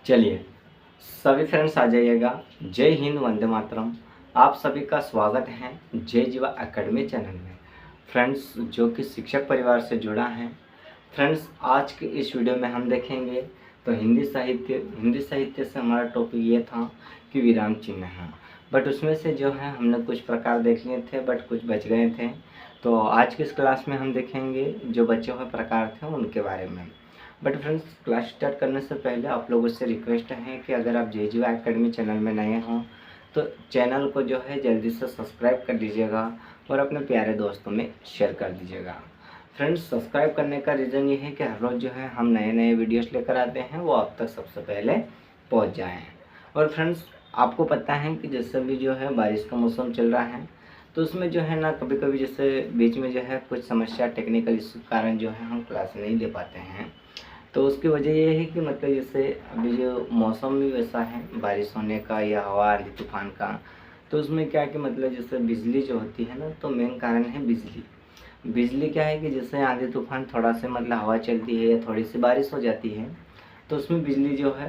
चलिए, सभी फ्रेंड्स आ जाइएगा। जय हिंद, वंदे मातरम। आप सभी का स्वागत है जय जीवा एकेडमी चैनल में। फ्रेंड्स जो कि शिक्षक परिवार से जुड़ा है, फ्रेंड्स आज के इस वीडियो में हम देखेंगे तो हिंदी साहित्य से हमारा टॉपिक ये था कि विराम चिन्ह है। बट उसमें से जो है हमने कुछ प्रकार देख लिए थे, बट कुछ बच गए थे। तो आज की इस क्लास में हम देखेंगे जो बचे हुए प्रकार थे उनके बारे में। बट फ्रेंड्स, क्लास स्टार्ट करने से पहले आप लोगों से रिक्वेस्ट है कि अगर आप जे जी एकेडमी चैनल में नए हों तो चैनल को जो है जल्दी से सब्सक्राइब कर दीजिएगा और अपने प्यारे दोस्तों में शेयर कर दीजिएगा। फ्रेंड्स, सब्सक्राइब करने का रीज़न ये है कि हर रोज़ जो है हम नए नए वीडियोस लेकर आते हैं, वो आप तक सबसे पहले पहुंच जाएं। और फ्रेंड्स, आपको पता है कि जैसे भी जो है बारिश का मौसम चल रहा है, तो उसमें जो है ना कभी कभी जैसे बीच में जो है कुछ समस्या टेक्निकल इशू के कारण जो है हम क्लास नहीं ले पाते हैं। तो उसकी वजह ये है कि मतलब जैसे अभी जो मौसम भी वैसा है बारिश होने का या हवा आंधी तूफान का, तो उसमें क्या है कि मतलब जैसे बिजली जो होती है ना, तो मेन कारण है बिजली क्या है कि जैसे आंधी तूफान थोड़ा से मतलब हवा चलती है या थोड़ी सी बारिश हो जाती है, तो उसमें बिजली जो है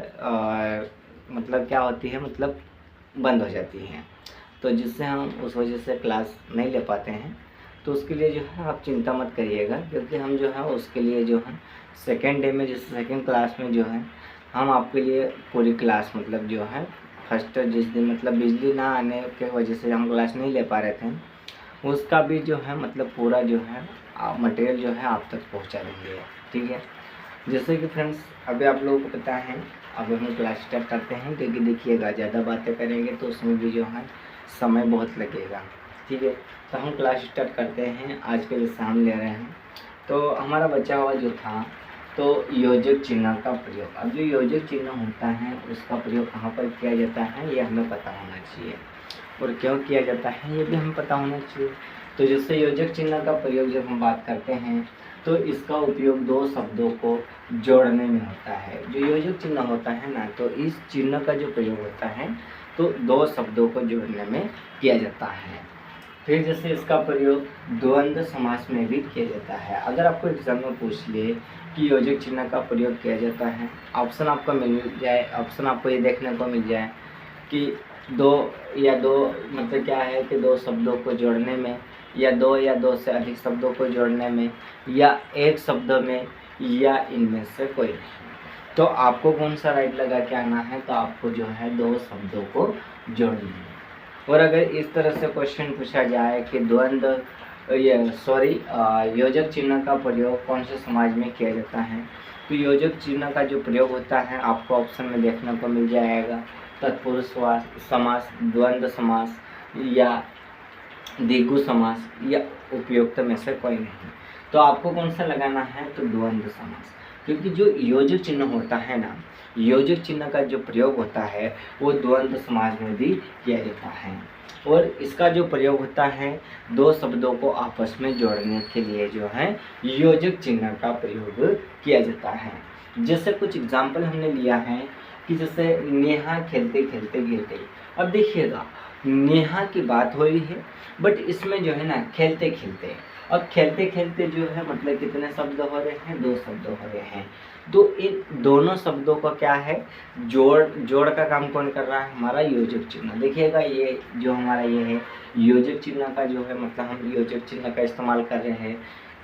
मतलब क्या होती है, मतलब बंद हो जाती है। तो जिससे हम उस वजह से क्लास नहीं ले पाते हैं। तो उसके लिए जो है आप चिंता मत करिएगा, क्योंकि हम जो है उसके लिए जो है सेकेंड डे में, जैसे सेकेंड क्लास में जो है हम आपके लिए पूरी क्लास मतलब जो है फर्स्ट जिस दिन मतलब बिजली ना आने के वजह से हम क्लास नहीं ले पा रहे थे, उसका भी जो है मतलब पूरा जो है मटेरियल जो है आप तक पहुंचा देंगे। ठीक है। जैसे कि फ्रेंड्स अभी आप लोगों को पता है, अब हम क्लास स्टार्ट करते हैं, क्योंकि देखिएगा ज़्यादा बातें करेंगे तो उसमें भी जो है समय बहुत लगेगा। ठीक है। तो हम क्लास स्टार्ट करते हैं। आज के जैसे हम ले रहे हैं, तो हमारा बचा हुआ जो था तो योजक चिन्ह का प्रयोग। अब जो योजक चिन्ह होता है उसका प्रयोग कहाँ पर किया जाता है ये हमें पता होना चाहिए, और क्यों किया जाता है ये भी हमें पता होना चाहिए। तो जैसे योजक चिन्ह का प्रयोग जब हम बात करते हैं तो इसका उपयोग दो शब्दों को जोड़ने में होता है। जो योजक चिन्ह होता है ना, तो इस चिन्ह का जो प्रयोग होता है तो दो शब्दों को जोड़ने में किया जाता है। फिर जैसे इसका प्रयोग द्वंद्व समास में भी किया जाता है। अगर आपको एग्जाम में पूछ लिए कि योजक चिन्ह का प्रयोग किया जाता है, ऑप्शन आपको मिल जाए, ऑप्शन आपको ये देखने को मिल जाए कि दो मतलब क्या है कि दो शब्दों को जोड़ने में, या दो से अधिक शब्दों को जोड़ने में, या एक शब्द में, या इनमें से कोई नहीं। तो आपको कौन सा राइट लगा के आना है, तो आपको जो है दो शब्दों को जोड़ना है। और अगर इस तरह से क्वेश्चन पूछा जाए कि योजक चिन्ह का प्रयोग कौन से समाज में किया जाता है, तो योजक चिन्ह का जो प्रयोग होता है आपको ऑप्शन में देखने को मिल जाएगा तत्पुरुष समास, द्वंद्व समास, या द्विगु समास, या उपयुक्त में से कोई नहीं। तो आपको कौन सा लगाना है, तो द्वंद्व समास। क्योंकि जो योजक चिन्ह होता है ना, योजक चिन्ह का जो प्रयोग होता है वो द्वंद्व समास में भी किया जाता है। और इसका जो प्रयोग होता है दो शब्दों को आपस में जोड़ने के लिए जो है योजक चिन्ह का प्रयोग किया जाता है। जैसे कुछ एग्जाम्पल हमने लिया है कि जैसे नेहा खेलते खेलते गिर गई। अब देखिएगा, नेहा की बात हो रही है, बट इसमें जो है ना खेलते खेलते, अब खेलते खेलते जो है मतलब कितने शब्द हो रहे हैं, दो शब्द हो रहे हैं। तो इन दोनों शब्दों का क्या है, जोड़ का काम कौन कर रहा है, हमारा योजक चिन्ह। देखिएगा ये जो हमारा ये है योजक चिन्ह का जो है मतलब हम योजक चिन्ह का इस्तेमाल कर रहे हैं।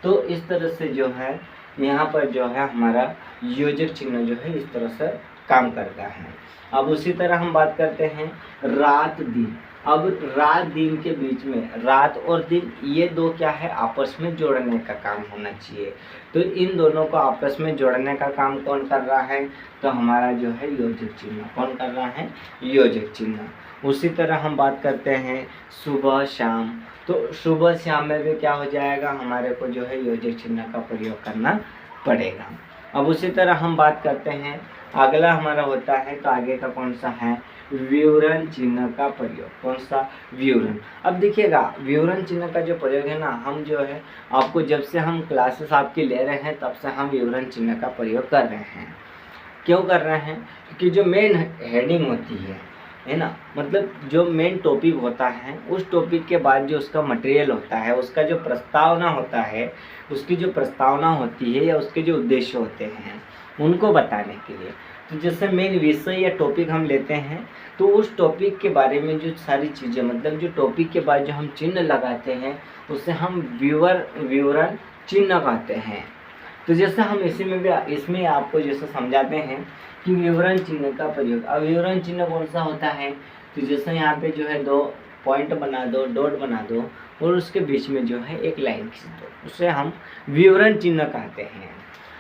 तो इस तरह से जो है यहाँ पर जो है हमारा योजक चिन्ह जो है इस तरह से काम करता है। अब उसी तरह हम बात करते हैं रात दिन। अब रात दिन के बीच में, रात और दिन ये दो क्या है, आपस में जोड़ने का काम होना चाहिए। तो इन दोनों को आपस में जोड़ने का काम कौन कर रहा है, तो हमारा जो है योजक चिन्ह। कौन कर रहा है, योजक चिन्ह। उसी तरह हम बात करते हैं सुबह शाम। तो सुबह शाम में भी क्या हो जाएगा, हमारे को जो है योजक चिन्ह का प्रयोग करना पड़ेगा। अब उसी तरह हम बात करते हैं, अगला हमारा होता है, तो आगे का कौन सा है, विवरण चिन्ह का प्रयोग। कौन सा, विवरण। अब देखिएगा विवरण चिन्ह का जो प्रयोग है ना, हम जो है आपको जब से हम क्लासेस आपकी ले रहे हैं तब से हम विवरण चिन्ह का प्रयोग कर रहे हैं। क्यों कर रहे हैं, क्योंकि जो मेन हेडिंग होती है ना, मतलब जो मेन टॉपिक होता है उस टॉपिक के बाद जो उसका मटेरियल होता है, उसका जो प्रस्तावना होता है, उसकी जो प्रस्तावना होती है या उसके जो उद्देश्य होते हैं उनको बताने के लिए। तो जैसे मेन विषय या टॉपिक हम लेते हैं तो उस टॉपिक के बारे में जो सारी चीज़ें, मतलब जो टॉपिक के बाद जो हम चिन्ह लगाते हैं उसे हम विवरण चिन्ह कहते हैं। तो जैसे हम इसमें आपको जैसे समझाते हैं कि विवरण चिन्ह का प्रयोग। अब विवरण चिन्ह कौन सा होता है, तो जैसे यहाँ पे जो है 2 पॉइंट बना दो, डॉट बना दो और उसके बीच में जो है एक लाइन खींच दो, उसे हम विवरण चिन्ह कहते हैं।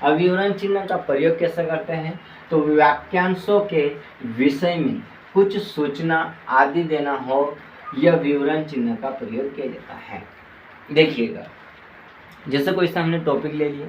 अब विवरण चिन्ह का प्रयोग कैसे करते हैं, तो वाक्यांशों के विषय में कुछ सूचना आदि देना हो, यह विवरण चिन्ह का प्रयोग किया जाता है। देखिएगा, जैसे कोई सा हमने टॉपिक ले लिया,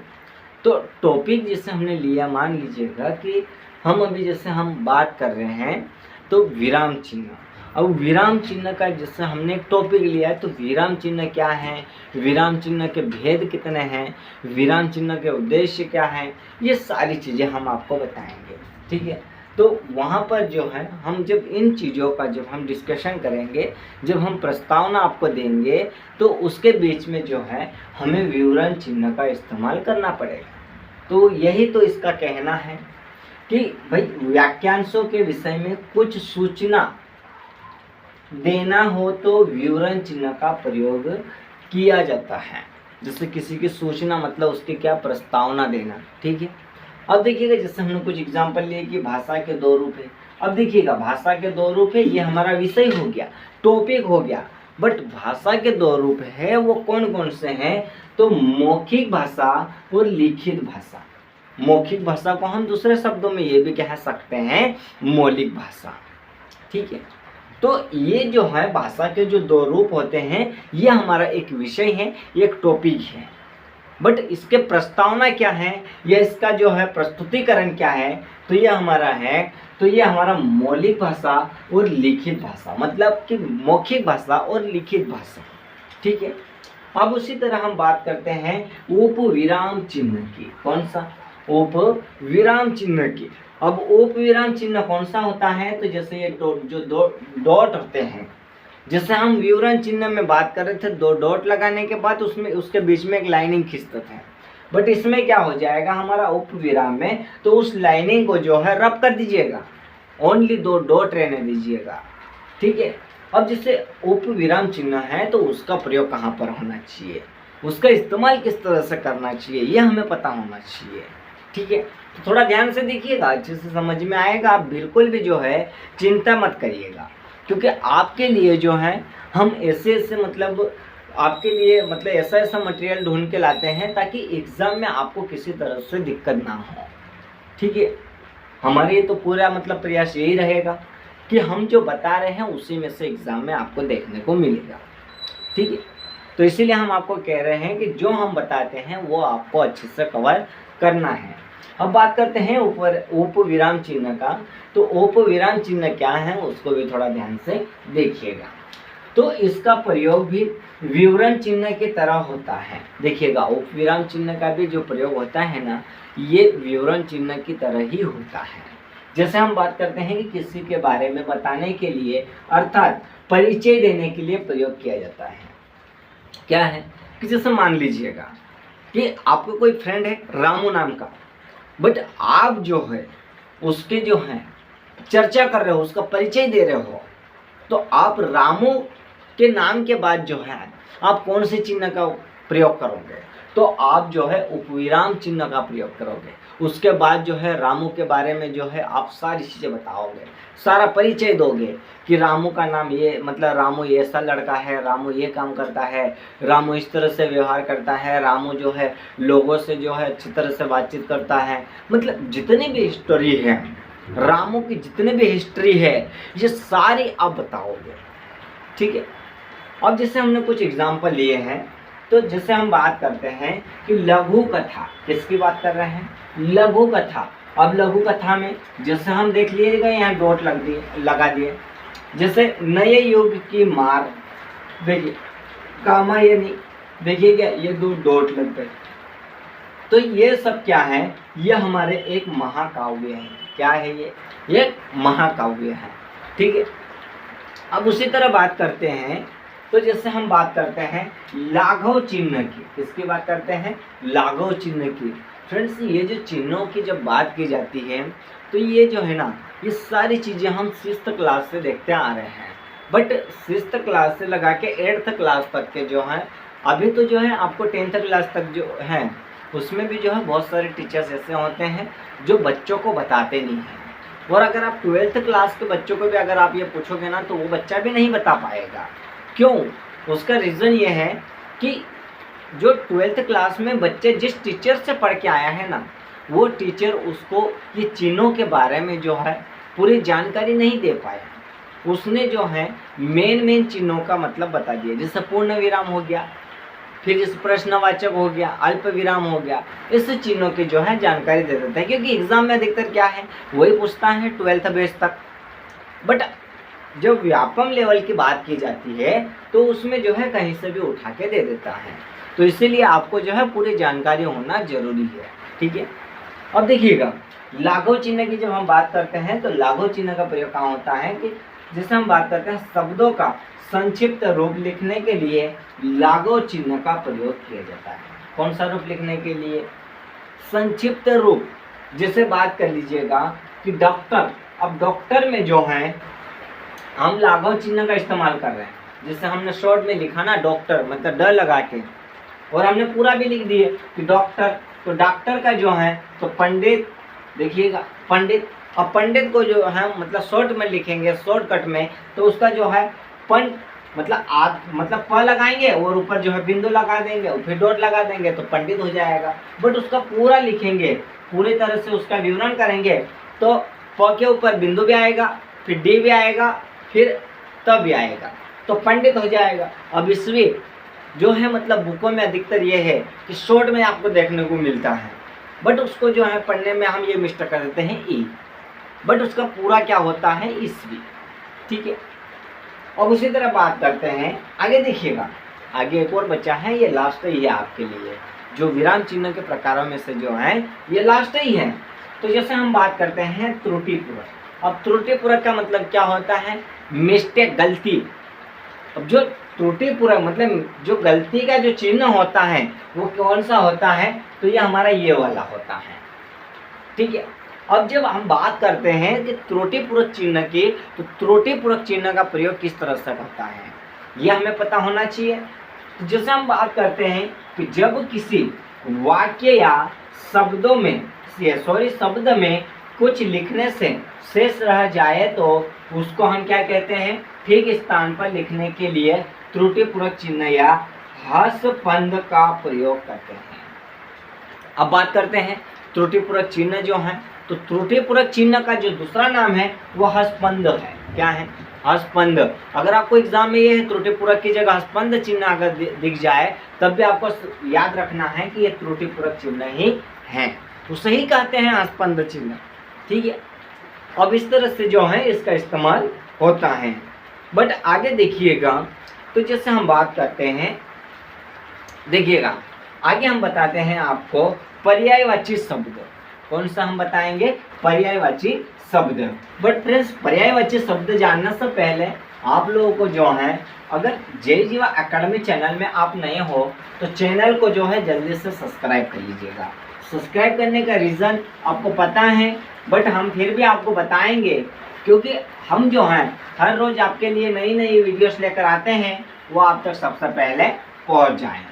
तो टॉपिक जैसे हमने लिया, मान लीजिएगा कि हम अभी जैसे हम बात कर रहे हैं तो विराम चिन्ह। अब विराम चिन्ह का जैसे हमने एक टॉपिक लिया है तो विराम चिन्ह क्या है, विराम चिन्ह के भेद कितने हैं, विराम चिन्ह के उद्देश्य क्या है, ये सारी चीज़ें हम आपको बताएंगे। ठीक है, तो वहाँ पर जो है हम जब इन चीज़ों का जब हम डिस्कशन करेंगे, जब हम प्रस्तावना आपको देंगे तो उसके बीच में जो है हमें विवरण चिन्ह का इस्तेमाल करना पड़ेगा। तो यही तो इसका कहना है कि भाई वाक्यांशों के विषय में कुछ सूचना देना हो तो विवरण चिन्ह का प्रयोग किया जाता है। जैसे किसी की सूचना मतलब उसकी क्या प्रस्तावना देना। ठीक है, अब देखिएगा जैसे हमने कुछ एग्जांपल लिए कि भाषा के 2 रूप है। अब देखिएगा भाषा के 2 रूप है, ये हमारा विषय हो गया, टॉपिक हो गया। बट भाषा के 2 रूप है, वो कौन कौन से हैं, तो मौखिक भाषा और लिखित भाषा। मौखिक भाषा को हम दूसरे शब्दों में ये भी कह सकते हैं मौलिक भाषा। ठीक है, तो ये जो है भाषा के जो 2 रूप होते हैं, ये हमारा एक विषय है, एक टॉपिक है। बट इसके प्रस्तावना क्या है या इसका जो है प्रस्तुतिकरण क्या है, तो ये हमारा है, तो ये हमारा मौलिक भाषा और लिखित भाषा, मतलब कि मौखिक भाषा और लिखित भाषा। ठीक है, अब उसी तरह हम बात करते हैं उपविराम चिन्ह की। कौन सा, उपविराम चिन्ह की। अब उपविराम चिन्ह कौन सा होता है, तो जैसे ये जो 2 डॉट होते हैं, जैसे हम विवरण चिन्ह में बात कर रहे थे 2 डॉट लगाने के बाद उसमें उसके बीच में एक लाइनिंग खींचते थे। बट इसमें क्या हो जाएगा हमारा उपविराम में, तो उस लाइनिंग को जो है रब कर दीजिएगा, ओनली 2 डॉट रहने दीजिएगा। ठीक है, अब जैसे उपविराम चिन्ह है तो उसका प्रयोग कहाँ पर होना चाहिए, उसका इस्तेमाल किस तरह से करना चाहिए, ये हमें पता होना चाहिए। ठीक है, तो थोड़ा ध्यान से देखिएगा, अच्छे से समझ में आएगा। आप बिल्कुल भी जो है चिंता मत करिएगा, क्योंकि आपके लिए जो है हम ऐसे मतलब आपके लिए मतलब ऐसा मटेरियल ढूंढ के लाते हैं ताकि एग्ज़ाम में आपको किसी तरह से दिक्कत ना हो। ठीक है, हमारे तो पूरा मतलब प्रयास यही रहेगा कि हम जो बता रहे हैं उसी में से एग्ज़ाम में आपको देखने को मिलेगा। ठीक है, तो इसीलिए हम आपको कह रहे हैं कि जो हम बताते हैं वो आपको अच्छे से कवर करना है। अब बात करते हैं उपविराम चिन्ह का। तो उपविराम चिन्ह क्या है उसको भी थोड़ा ध्यान से देखिएगा। तो इसका प्रयोग भी विवरण चिन्ह की तरह होता है। देखिएगा, उपविराम चिन्ह का भी जो प्रयोग होता है ना, ये विवरण चिन्ह की तरह ही होता है। जैसे हम बात करते हैं कि किसी के बारे में बताने के लिए अर्थात परिचय देने के लिए प्रयोग किया जाता है। क्या है कि जैसे मान लीजिएगा कि आपको कोई फ्रेंड है रामू नाम का, बट आप जो है उसके जो है चर्चा कर रहे हो, उसका परिचय दे रहे हो, तो आप रामू के नाम के बाद जो है आप कौन से चिन्ह का प्रयोग करोगे, तो आप जो है उपविराम चिन्ह का प्रयोग करोगे। उसके बाद जो है रामू के बारे में जो है आप सारी चीज़ें बताओगे, सारा परिचय दोगे कि रामू का नाम ये, मतलब रामू ये ऐसा लड़का है, रामू ये काम करता है, रामू इस तरह से व्यवहार करता है, रामू जो है लोगों से जो है अच्छी तरह से बातचीत करता है। मतलब जितनी भी हिस्ट्री है रामू की, जितनी भी हिस्ट्री है, ये सारी आप बताओगे। ठीक है, अब जैसे हमने कुछ एग्जाम्पल लिए हैं, तो जैसे हम बात करते हैं कि लघु कथा, किसकी बात कर रहे हैं, लघु कथा। अब लघु कथा में जैसे हम देख लीजिएगा यहाँ डॉट लगा दिए, जैसे नए युग की मार, देखिए कामायनी, देखिएगा ये 2 डॉट लग गए। तो ये सब क्या है, ये हमारे एक महाकाव्य है। क्या है ये महाकाव्य है। ठीक है, अब उसी तरह बात करते हैं, तो जैसे हम बात करते हैं लाघव चिन्ह की, किसकी बात करते हैं, लाघव चिन्ह की। फ्रेंड्स ये जो चिन्हों की जब बात की जाती है तो ये जो है ना, ये सारी चीज़ें हम 6th क्लास से देखते आ रहे हैं। बट 6th क्लास से लगा के 8th क्लास तक के जो हैं, अभी तो जो है आपको 10th क्लास तक जो हैं उसमें भी जो है बहुत सारे टीचर्स ऐसे होते हैं जो बच्चों को बताते नहीं हैं। और अगर आप 12th क्लास के बच्चों को भी अगर आप ये पूछोगे ना तो वो बच्चा भी नहीं बता पाएगा। क्यों? उसका रीज़न ये है कि जो 12th क्लास में बच्चे जिस टीचर से पढ़ के आया है ना, वो टीचर उसको ये चिन्हों के बारे में जो है पूरी जानकारी नहीं दे पाया। उसने जो है मेन चिन्हों का मतलब बता दिया, जैसे पूर्ण विराम हो गया, फिर जैसे प्रश्नवाचक हो गया, अल्प विराम हो गया, इस चिन्हों की जो है जानकारी दे देता है। क्योंकि एग्जाम में अधिकतर क्या है वही पूछता है 12th बेस तक। बट जब व्यापम लेवल की बात की जाती है तो उसमें जो है कहीं से भी उठा के दे देता है। तो इसीलिए आपको जो है पूरी जानकारी होना जरूरी है। ठीक है, अब देखिएगा लाघव चिन्ह की जब हम बात करते हैं तो लाघव चिन्ह का प्रयोग कहाँ होता है कि जैसे हम बात करते हैं शब्दों का संक्षिप्त रूप लिखने के लिए लाघव चिन्ह का प्रयोग किया जाता है। कौन सा रूप लिखने के लिए? संक्षिप्त रूप। जैसे बात कर लीजिएगा कि डॉक्टर, अब डॉक्टर में जो है हम लाघव चिन्ह का इस्तेमाल कर रहे हैं। जैसे हमने शॉर्ट में लिखा ना डॉक्टर मतलब ड लगा के, और हमने पूरा भी लिख दिए कि डॉक्टर, तो डॉक्टर का जो है तो पंडित, देखिएगा पंडित। अब पंडित को जो है मतलब शॉर्ट में लिखेंगे शॉर्टकट में, तो उसका जो है मतलब प लगाएंगे और ऊपर जो है बिंदु लगा देंगे और फिर डॉट लगा देंगे तो पंडित हो जाएगा। बट उसका पूरा लिखेंगे, पूरी तरह से उसका विवरण करेंगे तो प के ऊपर बिंदु भी आएगा, फिर डी भी आएगा, फिर त भी आएगा, तो पंडित हो जाएगा। अब इसमें जो है मतलब बुकों में अधिकतर ये है कि शॉर्ट में आपको देखने को मिलता है, बट उसको जो है पढ़ने में हम ये मिस्टेक कर देते हैं ई, बट उसका पूरा क्या होता है ईस्वी। ठीक है, अब उसी तरह बात करते हैं आगे। देखिएगा आगे एक और बच्चा है, ये लास्ट ही है आपके लिए, जो विराम चिन्ह के प्रकारों में से जो है ये लास्ट ही है। तो जैसे हम बात करते हैं त्रुटिपूरक। अब त्रुटिपूरक का मतलब क्या होता है? मिस्टेक, गलती। अब जो त्रुटिपूरक मतलब जो गलती का जो चिन्ह होता है वो कौन सा होता है? तो ये हमारा ये वाला होता है। ठीक है, अब जब हम बात करते हैं कि त्रुटिपूरक चिन्ह की, तो त्रुटिपूरक चिन्ह का प्रयोग किस तरह से होता है यह हमें पता होना चाहिए। जैसे हम बात करते हैं कि जब किसी वाक्य या शब्दों में शब्द में कुछ लिखने से शेष रह जाए तो उसको हम क्या कहते हैं? ठीक स्थान पर लिखने के लिए त्रुटिपूरक चिन्ह या हस्तबंध का प्रयोग करते हैं। अब बात करते हैं त्रुटिपूरक चिन्ह जो है, तो त्रुटिपूरक चिन्ह का जो दूसरा नाम है वो हस्तबंध है। क्या है? हस्तबंध। अगर आपको एग्जाम में ये है त्रुटिपूरक की जगह हस्तबंध चिन्ह अगर दिख जाए तब भी आपको याद रखना है कि ये त्रुटिपूरक चिन्ह ही है, तो सही कहते हैं हस्तबंध चिन्ह। ठीक है, अब इस तरह से जो है इसका इस्तेमाल होता है। बट आगे देखिएगा, तो जैसे हम बात करते हैं, देखिएगा आगे हम बताते हैं आपको पर्यायवाची शब्द। कौन सा हम बताएंगे? पर्यायवाची शब्द। बट फ्रेंड्स पर्यायवाची शब्द जानने से पहले आप लोगों को जो है, अगर जय जीवा एकेडमी चैनल में आप नए हो तो चैनल को जो है जल्दी से सब्सक्राइब कर लीजिएगा। सब्सक्राइब करने का रीज़न आपको पता है, बट हम फिर भी आपको बताएंगे क्योंकि हम जो हैं हर रोज़ आपके लिए नई नई वीडियोस लेकर आते हैं, वो आप तक सबसे पहले पहुंच जाएं।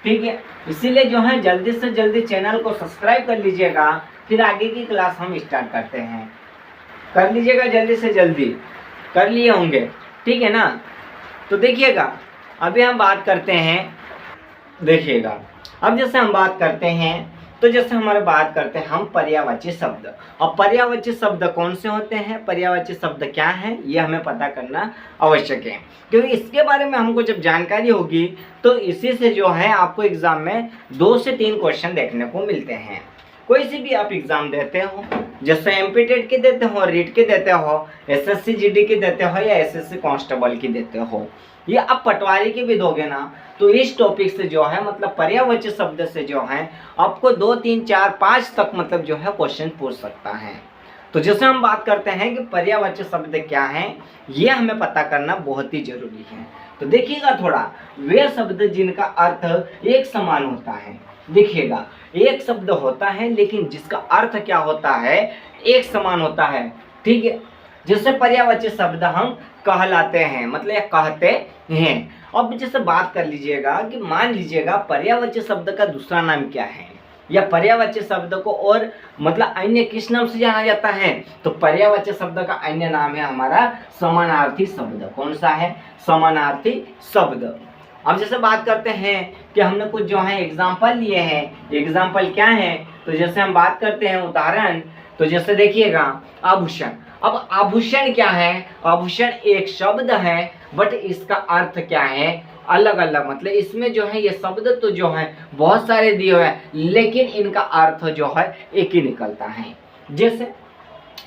ठीक है, इसीलिए जो है जल्दी से जल्दी चैनल को सब्सक्राइब कर लीजिएगा, फिर आगे की क्लास हम स्टार्ट करते हैं। कर लीजिएगा जल्दी से जल्दी, कर लिए होंगे। ठीक है ना? तो देखिएगा अभी हम बात करते हैं, देखिएगा अब जैसे हम बात करते हैं, तो जैसे हमारे बात करते हैं हम पर्यायवाची शब्द। अब पर्यायवाची शब्द कौन से होते हैं, पर्यायवाची शब्द क्या है, ये हमें पता करना आवश्यक है, क्योंकि इसके बारे में हमको जब जानकारी होगी तो इसी से जो है आपको एग्जाम में 2 से 3 क्वेश्चन देखने को मिलते हैं। कोई सी भी आप एग्जाम देते हो, जैसे एमपी के देते हो, रीट के देते हो, एसएससी जीडी के देते हो या एसएससी कांस्टेबल की देते हो, ये अब पटवारी की भी दोगे ना, तो इस टॉपिक से जो है मतलब पर्यायवाची शब्द से जो है आपको 2, 3, 4, 5 तक मतलब जो है क्वेश्चन पूछ सकता है। तो जैसे हम बात करते हैं कि पर्यायवाची शब्द क्या है, ये हमें पता करना बहुत ही जरूरी है। तो देखिएगा थोड़ा, वे शब्द जिनका अर्थ एक समान होता है, देखिएगा एक शब्द होता है लेकिन जिसका अर्थ क्या होता है, एक समान होता है। ठीक है, जिससे पर्यायवाची शब्द हम कहलाते हैं, मतलब या कहते हैं। अब जैसे बात कर लीजिएगा कि मान लीजिएगा पर्यायवाची शब्द का दूसरा नाम क्या है, या पर्यायवाची शब्द को और मतलब अन्य किस नाम से जाना जाता है, तो पर्यायवाची शब्द का अन्य नाम है हमारा समानार्थी शब्द। कौन सा है? समानार्थी शब्द। अब जैसे बात करते हैं कि हमने कुछ जो है एग्जाम्पल लिए हैं, एग्जाम्पल क्या है, तो जैसे हम बात करते हैं उदाहरण, तो जैसे देखिएगा आभूषण। अब आभूषण क्या है? आभूषण एक शब्द है बट इसका अर्थ क्या है, अलग अलग। मतलब इसमें जो है ये शब्द तो जो है बहुत सारे दिए हुए हैं लेकिन इनका अर्थ जो है एक ही निकलता है। जैसे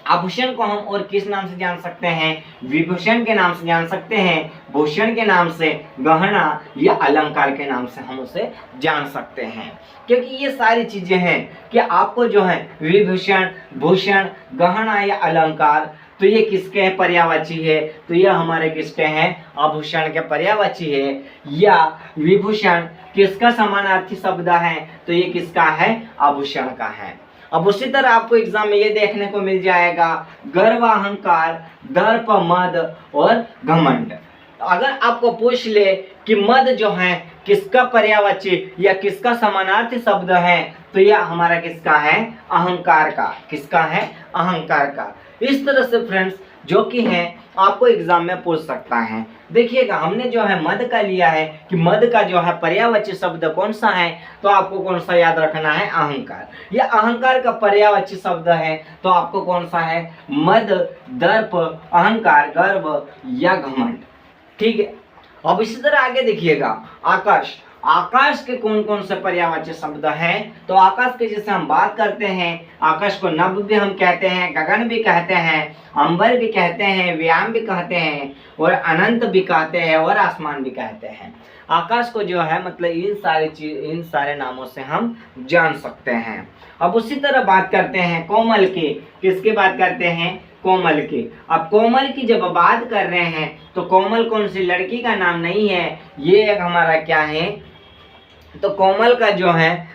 आभूषण को हम और किस नाम से जान सकते हैं? विभूषण के नाम से जान सकते हैं, भूषण के नाम से, गहना या अलंकार के नाम से हम उसे जान सकते हैं। क्योंकि ये सारी चीजें हैं कि आपको जो है विभूषण, भूषण, गहना या अलंकार, तो ये किसके हैं? पर्यायवाची है। तो ये हमारे किसके हैं? आभूषण के पर्यायवाची है। या विभूषण किसका समानार्थी शब्द है? तो ये किसका है? आभूषण का है। अब उसी तरह आपको एग्जाम में ये देखने को मिल जाएगा गर्व, अहंकार, दर्प, मद और घमंड। अगर आपको पूछ ले कि मद जो है किसका पर्यायवाची या किसका समानार्थी शब्द है, तो यह हमारा किसका है? अहंकार का। किसका है? अहंकार का। इस तरह से फ्रेंड्स जो कि है आपको एग्जाम में पूछ सकता है। देखिएगा हमने जो है मद का लिया है कि मद का जो है पर्यायवाची शब्द कौन सा है, तो आपको कौन सा याद रखना है? अहंकार। यह अहंकार का पर्यायवाची शब्द है तो आपको कौन सा है? मद, दर्प, अहंकार, गर्व या घमंड। ठीक है, अब इसी तरह आगे देखिएगा आकाश। आकाश के कौन कौन से पर्यायवाची शब्द हैं? तो आकाश के जैसे हम बात करते हैं, आकाश को नभ भी हम कहते हैं, गगन भी कहते हैं, अंबर भी कहते हैं, व्याम भी कहते हैं और अनंत भी कहते हैं और आसमान भी कहते हैं। आकाश को जो है मतलब इन सारे नामों से हम जान सकते हैं। अब उसी तरह बात करते हैं कोमल की। किसकी बात करते हैं? कोमल की। अब कोमल की जब बात कर रहे हैं तो कोमल कौन सी लड़की का नाम नहीं है, ये एक हमारा क्या है, तो कोमल का जो है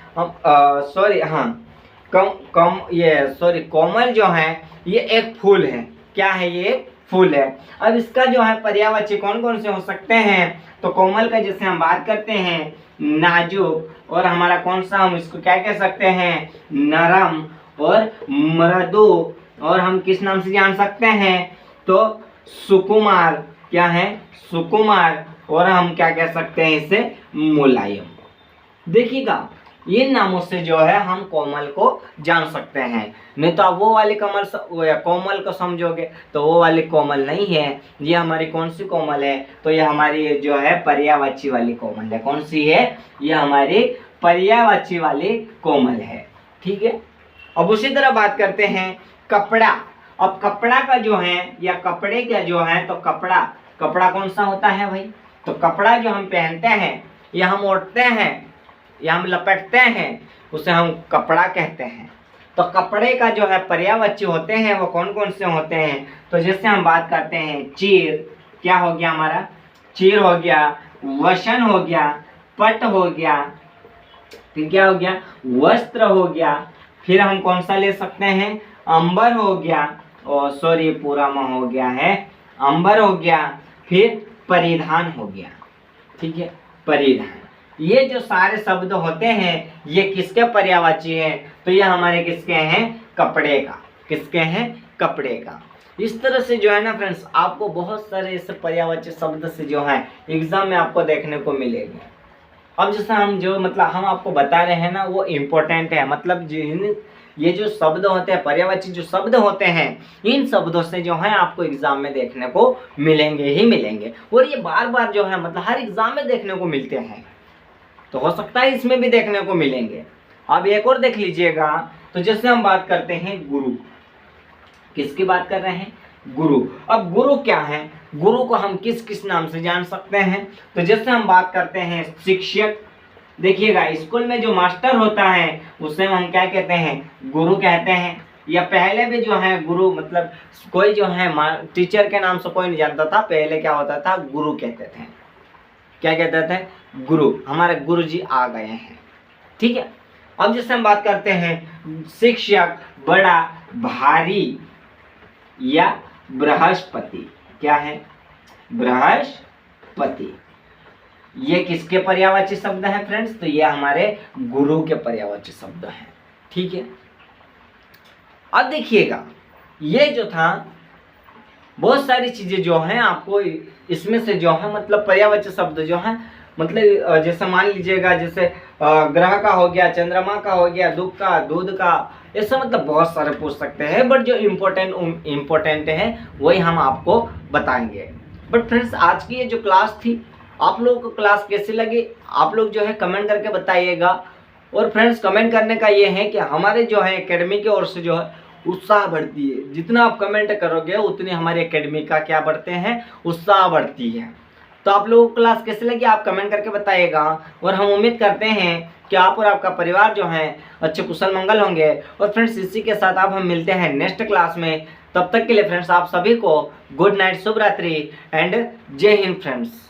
कोमल जो है ये एक फूल है। क्या है? ये फूल है। अब इसका जो है पर्यायवाची कौन कौन से हो सकते हैं? तो कोमल का जैसे हम बात करते हैं नाजुक, और हमारा कौन सा, हम इसको क्या कह सकते हैं? नरम और मृदु, और हम किस नाम से जान सकते हैं? तो सुकुमार। क्या है? सुकुमार। और हम क्या कह सकते हैं इसे? मुलायम। देखिएगा इन नामों से जो है हम कोमल को जान सकते हैं। नहीं तो आप वो वाली कोमल को समझोगे तो वो वाली कोमल नहीं है। ये हमारी कौन सी कोमल है? तो ये हमारी जो है पर्यायवाची वाली कोमल है। कौन सी है? ये हमारी पर्यायवाची वाली कोमल है। ठीक है, अब उसी तरह बात करते हैं कपड़ा। अब कपड़ा का जो है या कपड़े का जो है, तो कपड़ा कौन सा होता है भाई? तो कपड़ा जो हम पहनते हैं या हम ओढ़ते हैं या हम लपेटते हैं उसे हम कपड़ा कहते हैं। तो कपड़े का जो है पर्यायवाची होते हैं वो कौन कौन से होते हैं? तो जैसे हम बात करते हैं चीर। क्या हो गया हमारा? चीर हो गया, वसन हो गया, पट हो गया, फिर क्या हो गया? वस्त्र हो गया। फिर हम कौन सा ले सकते हैं? अंबर हो गया, और सॉरी पूरा में हो गया है, अंबर हो गया। फिर परिधान हो गया। ठीक है, परिधान। ये जो सारे शब्द होते हैं ये किसके पर्यायवाची हैं? तो ये हमारे किसके हैं? कपड़े का। किसके हैं? कपड़े का। इस तरह से जो है ना फ्रेंड्स आपको बहुत सारे ऐसे पर्यायवाची शब्द से जो है एग्जाम में आपको देखने को मिलेंगे। अब जैसे हम आपको बता रहे हैं ना वो इम्पोर्टेंट है। मतलब ये जो शब्द होते हैं पर्यायवाची जो शब्द होते हैं इन शब्दों से जो है आपको एग्जाम में देखने को मिलेंगे ही मिलेंगे। और ये बार बार जो है मतलब हर एग्जाम में देखने को मिलते हैं, तो हो सकता है इसमें भी देखने को मिलेंगे। अब एक और देख लीजिएगा, तो जैसे हम बात करते हैं गुरु। किसकी बात कर रहे हैं? गुरु। अब गुरु क्या है? गुरु को हम किस किस नाम से जान सकते हैं? तो जैसे हम बात करते हैं शिक्षक। देखिएगा स्कूल में जो मास्टर होता है उसे हम क्या कहते हैं? गुरु कहते हैं। या पहले भी जो है गुरु मतलब कोई जो है टीचर के नाम से कोई नहीं जानता था, पहले क्या होता था? गुरु कहते थे। क्या कहते थे? गुरु। हमारे गुरु जी आ गए हैं। ठीक है। अब जैसे हम बात करते हैं शिक्षक बड़ा भारी या बृहस्पति, क्या है? बृहस्पति। ये किसके पर्यायवाची शब्द हैं फ्रेंड्स? तो ये हमारे गुरु के पर्यायवाची शब्द हैं। ठीक है। अब देखिएगा, ये जो था बहुत सारी चीजें जो हैं आपको इसमें से जो है मतलब पर्यायवाची शब्द जो है मतलब जैसे मान लीजिएगा जैसे ग्रह का हो गया, चंद्रमा का हो गया, दुख का, दूध का, ऐसा मतलब बहुत सारे पूछ सकते हैं, बट जो इम्पोर्टेंट है वही हम आपको बताएंगे। बट फ्रेंड्स आज की ये जो क्लास थी, आप लोगों को क्लास कैसी लगी आप लोग जो है कमेंट करके बताइएगा। और फ्रेंड्स कमेंट करने का ये है कि हमारे जो है एकेडमी की ओर से जो है उत्साह बढ़ती है। जितना आप कमेंट करोगे उतनी हमारी एकेडमी का क्या बढ़ते हैं, उत्साह बढ़ती है। तो आप लोगों को क्लास कैसे लगी आप कमेंट करके बताइएगा। और हम उम्मीद करते हैं कि आप और आपका परिवार जो है अच्छे कुशल मंगल होंगे। और फ्रेंड्स इसी के साथ अब हम मिलते हैं नेक्स्ट क्लास में। तब तक के लिए फ्रेंड्स आप सभी को गुड नाइट, शुभ रात्रि एंड जय हिंद फ्रेंड्स।